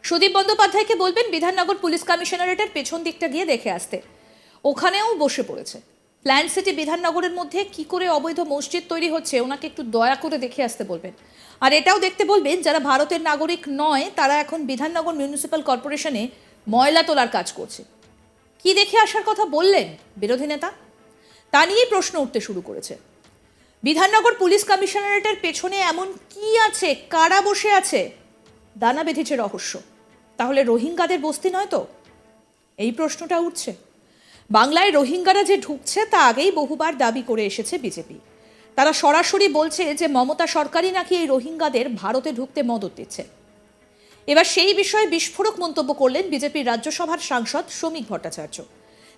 সুদীপ বন্দ্যোপাধ্যায়কে বলবেন বিধাননগর পুলিশ কমিশনারেটের পেছন দিকটা গিয়ে দেখে আসতে। ওখানেও বসে পড়েছে। প্ল্যান্ট সিটি বিধাননগরের মধ্যে কি করে অবৈধ মসজিদ তৈরি হচ্ছে ওনাকে একটু দয়া করে দেখে আসতে বলবেন। আর এটাও দেখতে বলবেন যারা ভারতের নাগরিক নয় তারা এখন বিধাননগর মিউনিসিপ্যাল কর্পোরেশনে ময়লা তোলার কাজ করছে। কি দেখে আসার কথা বললেন বিরোধী নেতা? তা নিয়েই প্রশ্ন উঠতে শুরু করেছে। বিধাননগর পুলিশ কমিশনারেটের পেছনে এমন কি আছে, কারা বসে আছে? দানা বেঁধেছে রহস্য। তাহলে রোহিঙ্গাদের বস্তি নয় তো? এই প্রশ্নটা উঠছে। বাংলায় রোহিঙ্গারা যে ঢুকছে তা আগেই বহুবার দাবি করে এসেছে বিজেপি। তারা সরাসরি বলছে যে মমতা সরকারই নাকি এই রোহিঙ্গাদের ভারতে ঢুকতে মদত দিচ্ছে। এবার সেই বিষয়ে বিস্ফোরক মন্তব্য করলেন বিজেপির রাজ্যসভার সাংসদ শ্রমিক ভট্টাচার্য।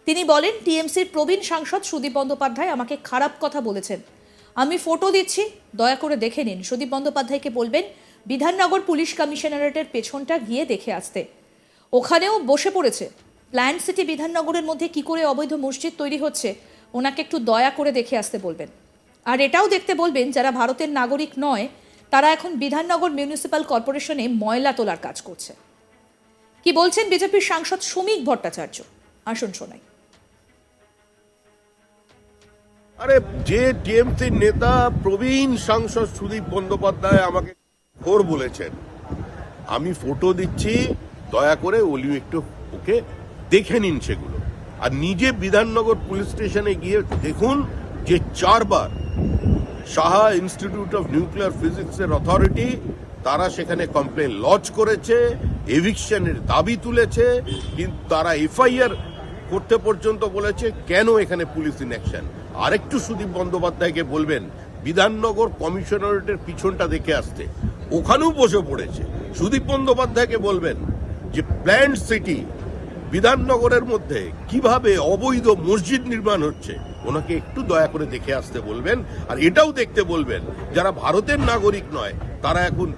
তিনি বলেন, টিএমসির প্রবীণ সাংসদ সুদীপ বন্দ্যোপাধ্যায় আমাকে খারাপ কথা বলেছেন। আমি ফটো দিচ্ছি, দয়া করে দেখে নিন। সুদীপ বন্দ্যোপাধ্যায়কে বলবেন বিধাননগর পুলিশ কমিশনারেটের পেছনটা গিয়ে দেখে আসতে। ওখানেও বসে পড়েছে। প্ল্যান্ট সিটি বিধাননগরের মধ্যে কি করে অবৈধ মসজিদ তৈরি হচ্ছে ওনাকে একটু দয়া করে দেখে আসতে বলবেন। আর এটাও দেখতে বলবেন যারা ভারতের নাগরিক নয় তারা এখন বিধাননগর মিউনিসিপ্যাল কর্পোরেশনে ময়লা তোলার কাজ করছে। কি বলছেন বিজেপির সাংসদ শ্রমিক ভট্টাচার্য, আসুন শোনাই। আরে যে টিএমসি নেতা প্রবীণ সাংসদ সুদীপ বন্দ্যোপাধ্যায় আমাকে খোর বলেছেন, আমি ফটো দিচ্ছি, দয়া করে একটু ওকে দেখে নিন সেগুলো। আর নিজে বিধাননগর পুলিশ স্টেশনে গিয়ে দেখুন যে 4 বার সাহা ইনস্টিটিউট অফ নিউক্লিয়ার ফিজিক্সের অথরিটি তারা সেখানে কমপ্লেন লজ করেছে, এভিকশনের দাবি তুলেছে, কিন্তু তারা এফআইআর করতে পর্যন্ত বলেছে কেন এখানে পুলিশ ইনঅ্যাকশন। আরেকটু সুদীপ বন্দ্যোপাধ্যায়কে বলবেন বিধাননগর কমিশনারেটের পিছনটা দেখে আসতে, ওখানেও বসে পড়েছে। সুদীপ বন্দ্যোপাধ্যায়কে বলবেন যে প্ল্যান্ট সিটি বিধাননগরের মধ্যে কিভাবে অবৈধ মসজিদ নির্মাণ হচ্ছে ওনাকে একটু দয়া করে দেখে আসতে বলবেন। আর এটাও দেখতে বলবেন যারা ভারতের নাগরিক নয় তারা এখন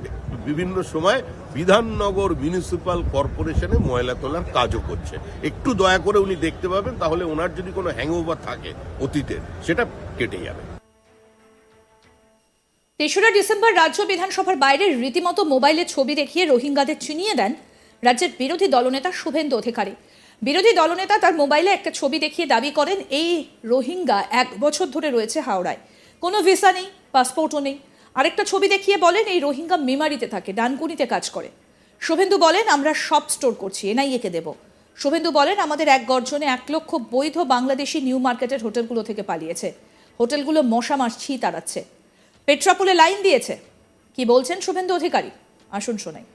বিভিন্ন সময় বিধাননগর মিউনিসিপ্যাল কর্পোরেশনে ময়লা তোলার কাজও করছে। একটু দয়া করে উনি দেখতে পাবেন, তাহলে ওনার যদি কোনো হ্যাংওভার থাকে অতীতের সেটা কেটে যাবে। ৩রা ডিসেম্বর রাজ্য বিধানসভার বাইরে রীতিমতো মোবাইলে ছবি দেখিয়ে রোহিঙ্গাদের চিনিয়ে দেন রাজ্যের বিরোধী দলনেতা শুভেন্দু অধিকারী। বিরোধী দলনেতা তার মোবাইলে একটা ছবি দেখিয়ে দাবি করেন এই রোহিঙ্গা 1 বছর ধরে রয়েছে হাওড়ায়, কোনো ভিসা নেই, পাসপোর্টও নেই। আরেকটা ছবি দেখিয়ে বলেন এই রোহিঙ্গা মেমারিতে থাকে, ডানকুনিতে কাজ করে। শুভেন্দু বলেন আমরা সব স্টোর করছি, এনআইএ-কে দেব। শুভেন্দু বলেন আমাদের এক গর্জনে 1 লক্ষ বৈধ বাংলাদেশি নিউ মার্কেটের হোটেলগুলো থেকে পালিয়েছে। হোটেলগুলো মশা মাছি তাড়াচ্ছে, পেট্রাপোলে লাইন দিয়েছে। কি বলছেন শুভেন্দু অধিকারী, আসুন শোনাই।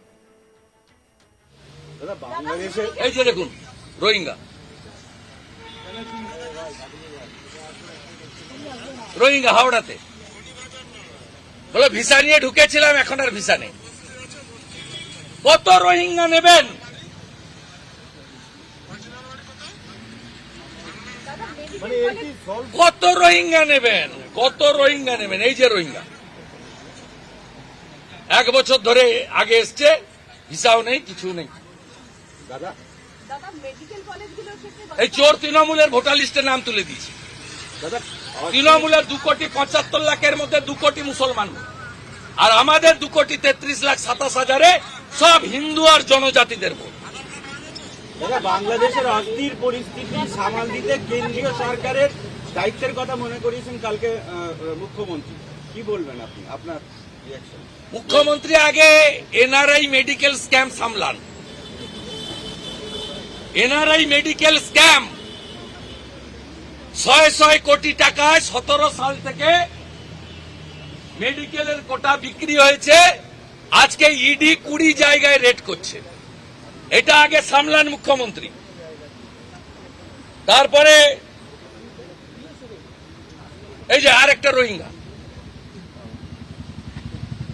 এই যে দেখুন রোহিঙ্গা, রোহিঙ্গা হাওড়াতে বলে ভিসা নিয়ে ঢুকেছিলাম, এখন আর ভিসা নেই। কত রোহিঙ্গা নেবেন? কত রোহিঙ্গা নেবেন? কত রোহিঙ্গা নেবেন? এই যে রোহিঙ্গা 1 বছর ধরে আগে এসছে, ভিসাও নেই, কিছু নেই। এই চোর তৃণমূলের ভোটার লিস্টে নাম তুলে দিয়েছে। তৃণমূলের 2,75,00,000 মধ্যে 2 কোটি মুসলমান, আর আমাদের 2,33,27,000 সব হিন্দু আর জনজাতিদের ভোট। বাংলাদেশের অস্থির পরিস্থিতি সামাল দিতে কেন্দ্রীয় সরকারের দায়িত্বের কথা মনে করিয়েছেন কালকে মুখ্যমন্ত্রী। কি বলবেন আপনি, আপনার রিঅ্যাকশন? মুখ্যমন্ত্রী আগে এনআরআই মেডিকেল স্ক্যাম সামলান। এনআরআই মেডিকেল স্ক্যাম 100 কোটি টাকায় 17 সাল থেকে মেডিকেলের কোটা বিক্রি হয়েছে। আজকে ইডি 20 জায়গায় রেড করছে। এটা আগে সামলান মুখ্যমন্ত্রী। তারপরে এই যে আরেকটা রোহিঙ্গা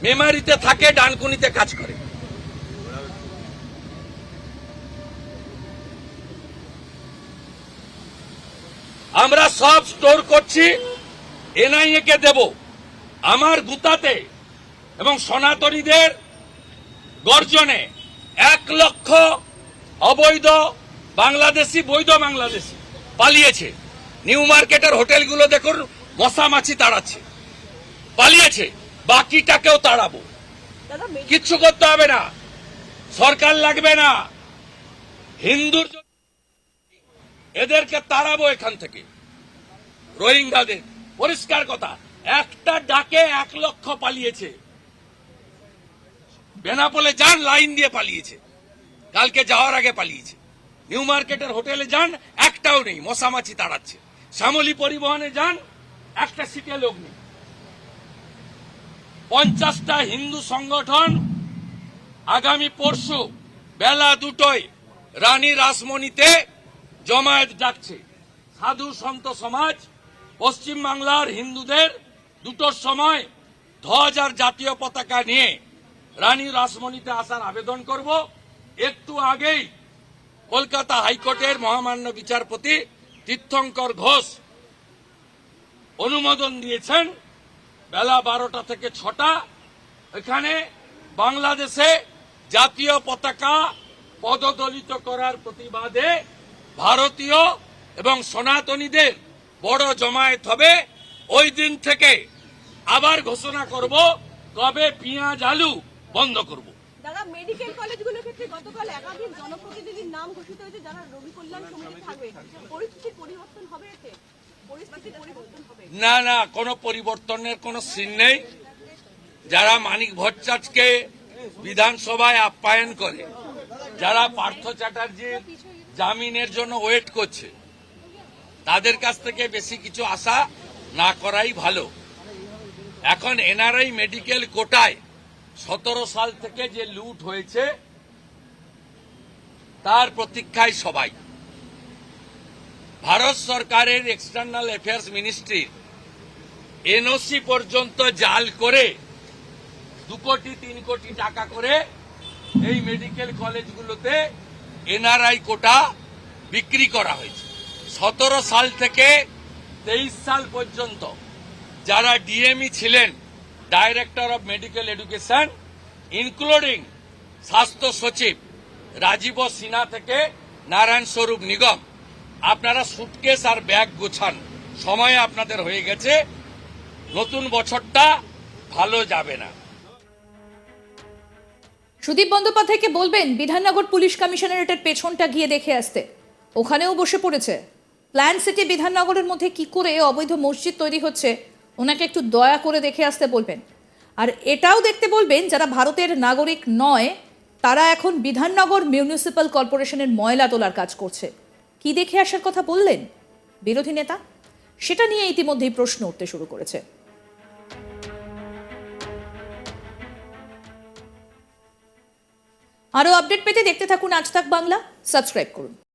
মেমারিতে থাকে, ডানকুনিতে কাজ করে। আমরা সব স্টোর করছি, এনআইএ-কে দেব। আমার গুতাতে এবং সনাতনীদের গর্জনে 1 লক্ষ অবৈধ বাংলাদেশি, বৈধ বাংলাদেশি পালিয়েছে। নিউ মার্কেটের হোটেলগুলো দেখুন মশা মাছি তাড়াচ্ছে, পালিয়েছে। বাকিটাকেও তাড়াবো, কিচ্ছু করতে হবে না। সরকার লাগবে না, হিন্দুর জন্য এদেরকে তাড়াবো এখান থেকে, রোহিঙ্গাদের। পরিষ্কার কথা, একটা ডাকে 1 লক্ষ পালিয়েছে। বেনাপোলে যান, লাইন দিয়ে পালিয়েছে, কালকে যাওয়ার আগে পালিয়েছে। নিউ মার্কেটের হোটেলে যান, একটাও নেই, মশামাছি তাড়াচ্ছে। শ্যামলী পরিবহনে যান, একটা সিটে লোক নেই। 50টা হিন্দু সংগঠন আগামী পরশু বেলা 2টায় রানী রাসমণিতে জমায়েত ডাকছে। সাধু সন্ত সমাজ পশ্চিম বাংলার হিন্দুদের 2টোর সময় ধ্বজ আর জাতীয় পতাকা নিয়ে রানী রাসমণিতে আসার আবেদন করব। একটু আগেই কলকাতা হাইকোর্টের মহামান্য বিচারপতি তীর্থঙ্কর ঘোষ অনুমোদন দিয়েছেন বেলা 12টা থেকে 6টা এখানে বাংলাদেশে জাতীয় পতাকা পদদলিত করার প্রতিবাদে ভারতীয় এবং সনাতনীদের বড় জমায়েত হবে। ওই দিন থেকে আবার ঘোষণা করব কবে পেঁয়াজ আলু বন্ধ করব। দাদা, মেডিকেল কলেজগুলোর ক্ষেত্রে গতকাল একাধিক জনপ্রতিনিধির নাম ঘোষিত হয়েছে যারা রোগী কল্যাণ সমিতি থাকবে। পরিস্থিতির পরিবর্তন হবে এতে? পরিস্থিতির পরিবর্তন হবে? না না, কোনো পরিবর্তনের কোনো সিন নেই। যারা মানিক ভট্টাচার্যকে বিধানসভায় আপ্যায়ন করে, যারা পার্থ চ্যাটার্জির জামিনের জন্য ওয়েট করছে, তাদের কাছ থেকে বেশি কিছু আশা না করাই ভালো। এখন এনআরআই মেডিকেল কোটায় 17 সাল থেকে যে লুট হয়েছে তার প্রতীক্ষায় সবাই। ভারত সরকারের এক্সটার্নাল অ্যাফেয়ার্স মিনিস্ট্রির এনওসি পর্যন্ত জাল করে 2 কোটি 3 কোটি টাকা করে এই মেডিকেল কলেজগুলোতে এনআরআই কোটা বিক্রি করা হয়েছে। 17 সাল থেকে 23 সাল পর্যন্ত যারা ডিএমই ছিলেন, director of medical education, including স্বাস্থ্য সচিব রাজীব সিনহা থেকে নারায়ণ স্বরূপ নিগম, আপনারা সুটকেস আর ব্যাগ গোছান, সময় আপনাদের হয়ে গেছে। নতুন বছরটা ভালো যাবে না। সুদীপ বন্দ্যোপাধ্যায়কে বলবেন বিধাননগর পুলিশ কমিশনারেটের পেছনটা গিয়ে দেখে আসতে। ওখানেও বসে পড়েছে। প্ল্যান সিটি বিধাননগরের মধ্যে কি করে অবৈধ মসজিদ তৈরি হচ্ছে ওনাকে একটু দয়া করে দেখে আসতে বলবেন। আর এটাও দেখতে বলবেন যারা ভারতের নাগরিক নয় তারা এখন বিধাননগর মিউনিসিপ্যাল কর্পোরেশনের ময়লা তোলার কাজ করছে। কি দেখে আসার কথা বললেন বিরোধী নেতা? সেটা নিয়ে ইতিমধ্যেই প্রশ্ন উঠতে শুরু করেছে। আরও আপডেট পেতে দেখতে থাকুন আজ তাক বাংলা, সাবস্ক্রাইব করুন।